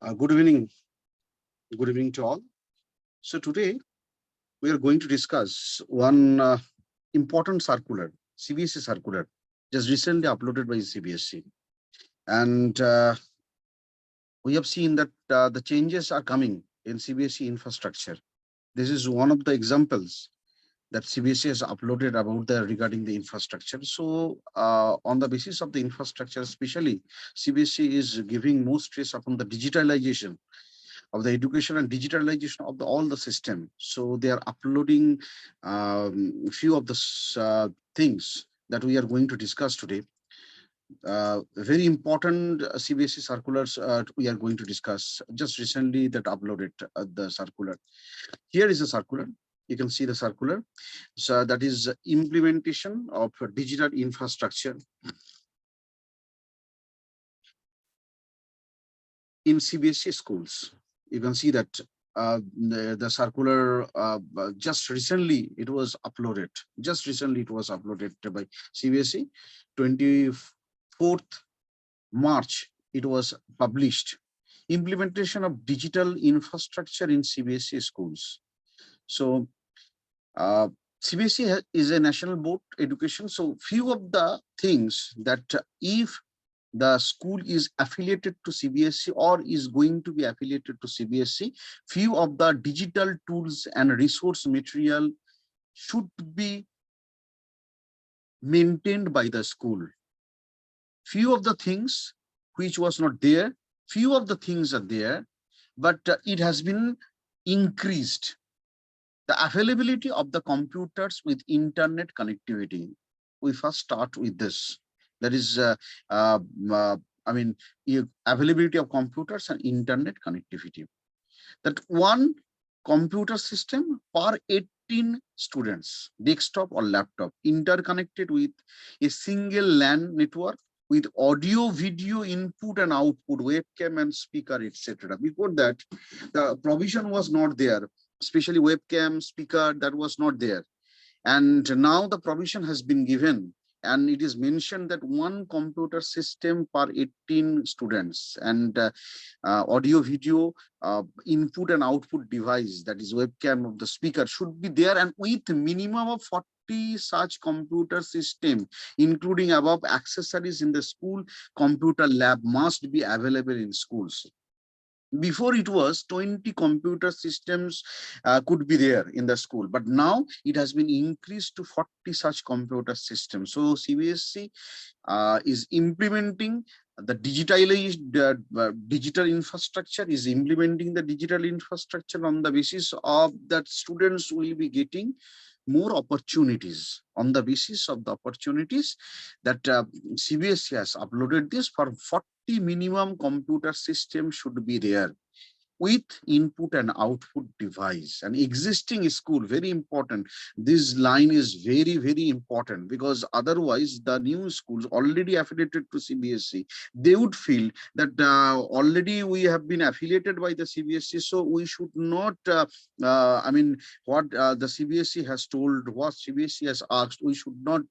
Good evening. Good evening to all. So today we are going to discuss one important circular, CBSE circular, just recently uploaded by CBSE. And we have seen that the changes are coming in CBSE infrastructure. This is one of the examples that CBSE has uploaded about the regarding the infrastructure. So on the basis of the infrastructure, especially CBSE is giving more stress upon the digitalization of the education and digitalization of all the system. So they are uploading few of the things that we are going to discuss today. Very important CBSE circulars we are going to discuss. Just recently that uploaded the circular. Here is a circular. You can see the circular. So that is implementation of digital infrastructure in CBSE schools. You can see that the circular just recently it was uploaded. Just recently it was uploaded by CBSE. 24th March it was published. Implementation of digital infrastructure in CBSE schools. So CBSE is a national board education. So few of the things that if the school is affiliated to CBSE or is going to be affiliated to CBSE, few of the digital tools and resource material should be maintained by the school. Few of the things which was not there, few of the things are there, but it has been increased. The availability of the computers with internet connectivity. We first start with this. That is, I mean, availability of computers and internet connectivity. That one computer system per 18 students, desktop or laptop, interconnected with a single LAN network with audio, video input and output, webcam and speaker, etc. Before that, the provision was not there, especially webcam, speaker, that was not there. And now the provision has been given, and it is mentioned that one computer system per 18 students, and audio video input and output device, that is webcam of the speaker, should be there, and with minimum of 40 such computer system, including above accessories in the school. Computer lab must be available in schools. Before it was 20 computer systems could be there in the school, but now it has been increased to 40 such computer systems. So CBSE is implementing the digital infrastructure, is implementing the digital infrastructure on the basis of that students will be getting more opportunities. On the basis of the opportunities that CBSE has uploaded this, for 40 minimum computer system should be there with input and output device. An existing school, very important. This line is very, very important, because otherwise the new schools already affiliated to CBSE, they would feel that already we have been affiliated by the CBSE, so we should not, I mean, what the CBSE has told, what CBSE has asked, we should not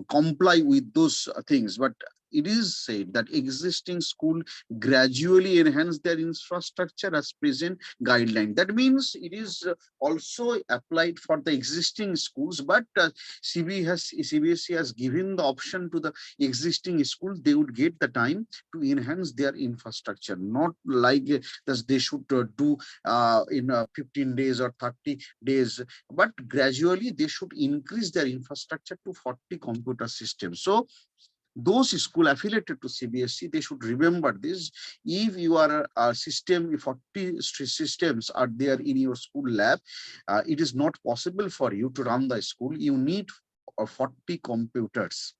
comply with those things. But it is said that existing school gradually enhance their infrastructure as present guideline. That means it is also applied for the existing schools, but CBSE has given the option to the existing schools. They would get the time to enhance their infrastructure, not like that they should do in 15 days or 30 days, but gradually they should increase their infrastructure to 40 computer systems. So those school affiliated to CBSE, they should remember this. If you are a system, 40 systems are there in your school lab, it is not possible for you to run the school. You need 40 computers.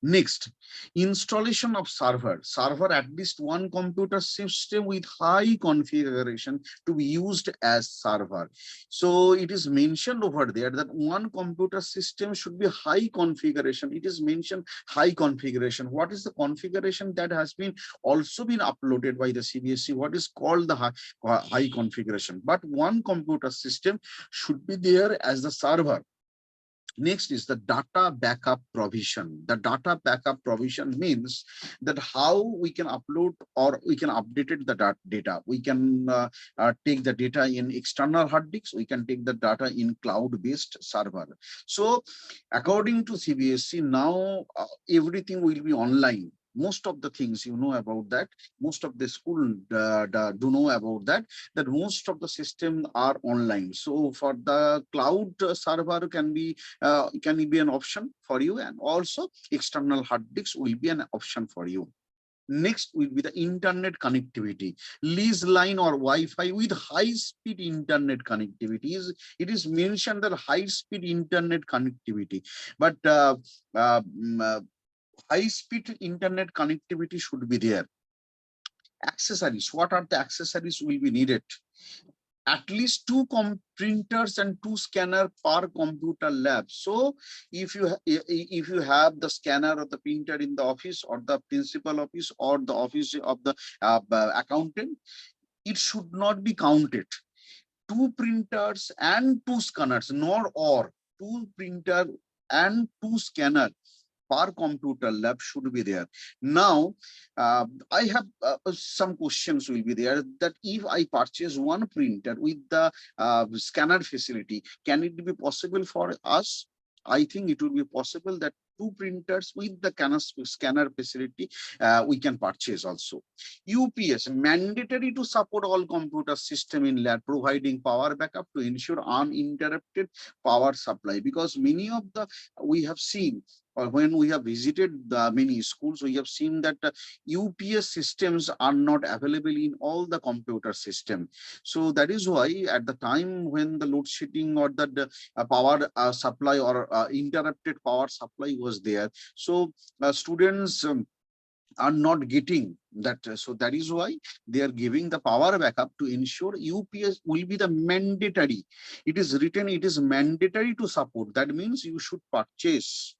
Next, installation of server. Server, at least one computer system with high configuration to be used as server. So it is mentioned over there that one computer system should be high configuration. It is mentioned high configuration. What is the configuration that has been also been uploaded by the CBSE? What is called the high configuration? But one computer system should be there as the server. Next is the data backup provision. The data backup provision means that how we can upload or we can update it the data. We can take the data in external hard disks. We can take the data in cloud-based server. So according to CBSE, now everything will be online. Most of the things you know about that. Most of the school do know about that. That most of the system are online. So for the cloud server can be an option for you, and also external hard disks will be an option for you. Next will be the internet connectivity, lease line or Wi-Fi with high-speed internet connectivity. It is mentioned that high-speed internet connectivity, but high-speed internet connectivity should be there. Accessories, what are the accessories will be needed? At least two printers and two scanner per computer lab. So if you have the scanner or the printer in the office or the principal office or the office of the accountant, it should not be counted. Two printers and two scanners, nor or two printer and two scanner per computer lab should be there. Now, I have some questions will be there, that if I purchase one printer with the scanner facility, can it be possible for us? I think it will be possible that two printers with the scanner facility we can purchase also. UPS, mandatory to support all computer system in lab, providing power backup to ensure uninterrupted power supply. Because many of the, we have seen, or when we have visited the many schools, we have seen that UPS systems are not available in all the computer system. So that is why at the time when the load shedding or the power supply or interrupted power supply was there, so students are not getting that. So that is why they are giving the power backup to ensure UPS will be the mandatory. It is written, it is mandatory to support. That means you should purchase.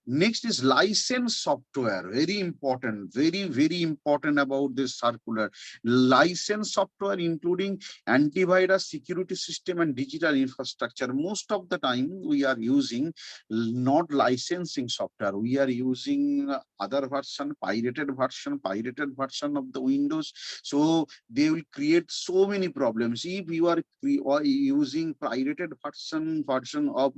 Next is license software. Very important, very important about this circular. License software including antivirus, security system, and digital infrastructure. Most of the time we are using not licensing software. We are using other version, pirated version of the Windows. So they will create so many problems. If you are using pirated version of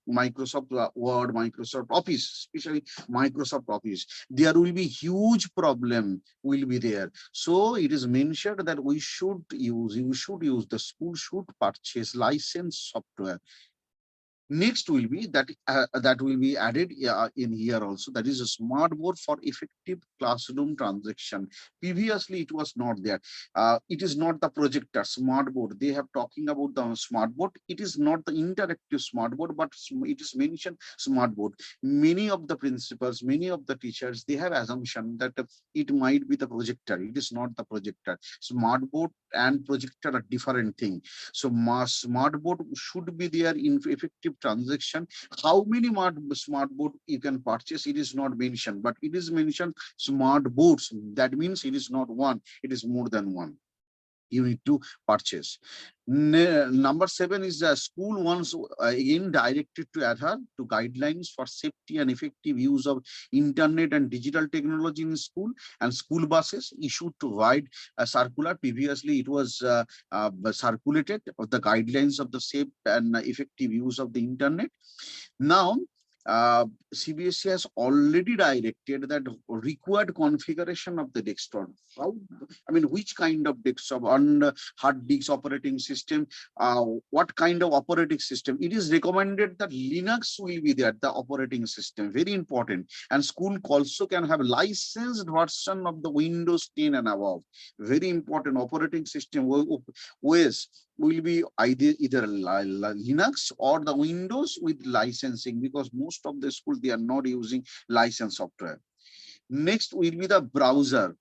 Microsoft Word, Microsoft Office, especially Microsoft Office, there will be huge problem will be there. So it is mentioned that we should use, the school should purchase licensed software. Next will be that will be added in here also, that is a smart board for effective classroom transaction. Previously it was not there. It is not the projector smart board they have talking about. The smart board, it is not the interactive smart board, but it is mentioned smart board. Many of the principals, many of the teachers, they have assumption that it might be the projector. It is not the projector. Smart board and projector are different thing. So smart board should be there in effective transaction. How many smart board you can purchase, it is not mentioned, but it is mentioned smart boards. That means it is not one, it is more than one you need to purchase. Number 7 is the school once again directed to adhere to guidelines for safety and effective use of internet and digital technology in school, and school buses issued to provide a circular. Previously it was circulated of the guidelines of the safe and effective use of the internet. Now uh, CBSE has already directed that required configuration of the desktop. How, I mean, which kind of desktop, on hard disk operating system, what kind of operating system? It is recommended that Linux will be there, the operating system, very important. And school also can have licensed version of the Windows 10 and above. Very important operating system. OS will be either Linux or the Windows with licensing, because most of the schools, they are not using licensed software. Next will be the browser.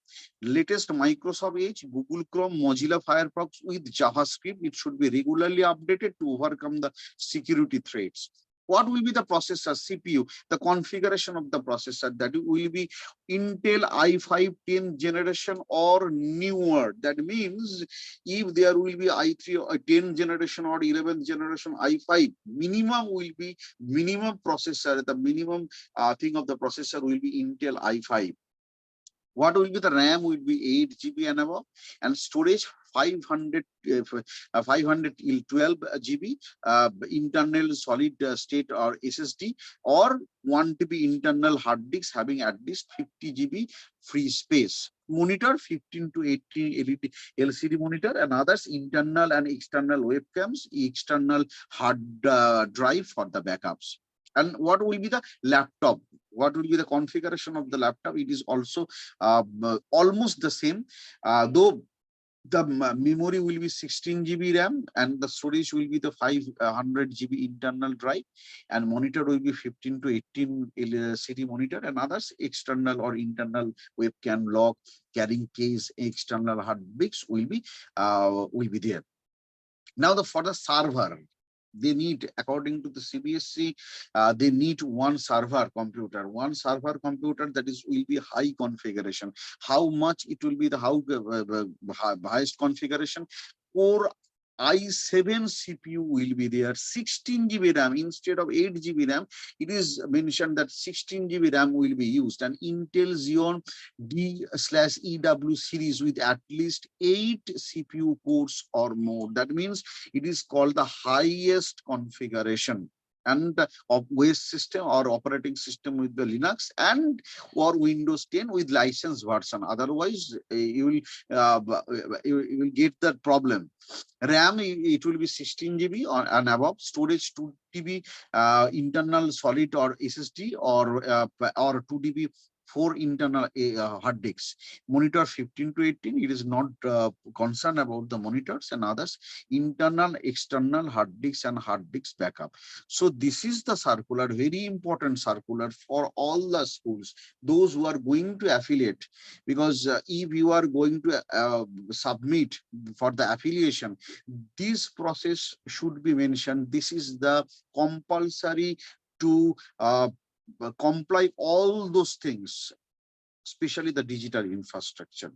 Latest Microsoft Edge, Google Chrome, Mozilla Firefox with JavaScript. It should be regularly updated to overcome the security threats. What will be the processor, CPU, the configuration of the processor? That will be Intel i5 10th generation or newer. That means if there will be i3 or 10th generation or 11th generation i5, minimum will be minimum processor. The minimum thing of the processor will be Intel i5. What will be the RAM? Will be 8 GB and above, and storage 500 512 GB internal solid state or SSD, or 1 TB internal hard disk having at least 50 GB free space. Monitor 15 to 18 LED LCD monitor, and others internal and external webcams, external hard drive for the backups. And what will be the laptop? What will be the configuration of the laptop? It is also almost the same, though the memory will be 16 GB RAM and the storage will be the 500 GB internal drive, and monitor will be 15 to 18 LCD monitor, and others external or internal webcam, lock, carrying case, external hard disks will be there. Now for the server, they need, according to the CBSE, they need one server computer that is will be high configuration. How much it will be? The highest configuration? Core i7 CPU will be there, 16 GB RAM instead of 8 GB RAM. It is mentioned that 16 GB RAM will be used, and Intel Xeon D/EW series with at least 8 CPU cores or more. That means it is called the highest configuration, and of OS system or operating system with the Linux and or Windows 10 with license version. Otherwise, you will get that problem. RAM, it will be 16 GB and above. Storage 2 TB internal solid or SSD, or 2 TB 4 internal hard disks. Monitor 15 to 18. It is not concerned about the monitors and others. Internal, external hard disks and hard disk backup. So this is the circular, very important circular for all the schools, those who are going to affiliate, because if you are going to submit for the affiliation, this process should be mentioned. This is the compulsory to comply all those things, especially the digital infrastructure.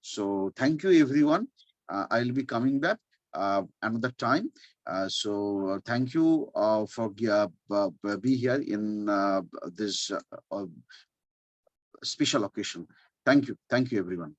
So thank you, everyone. I'll be coming back another time. Thank you for be here in this special occasion. Thank you, everyone.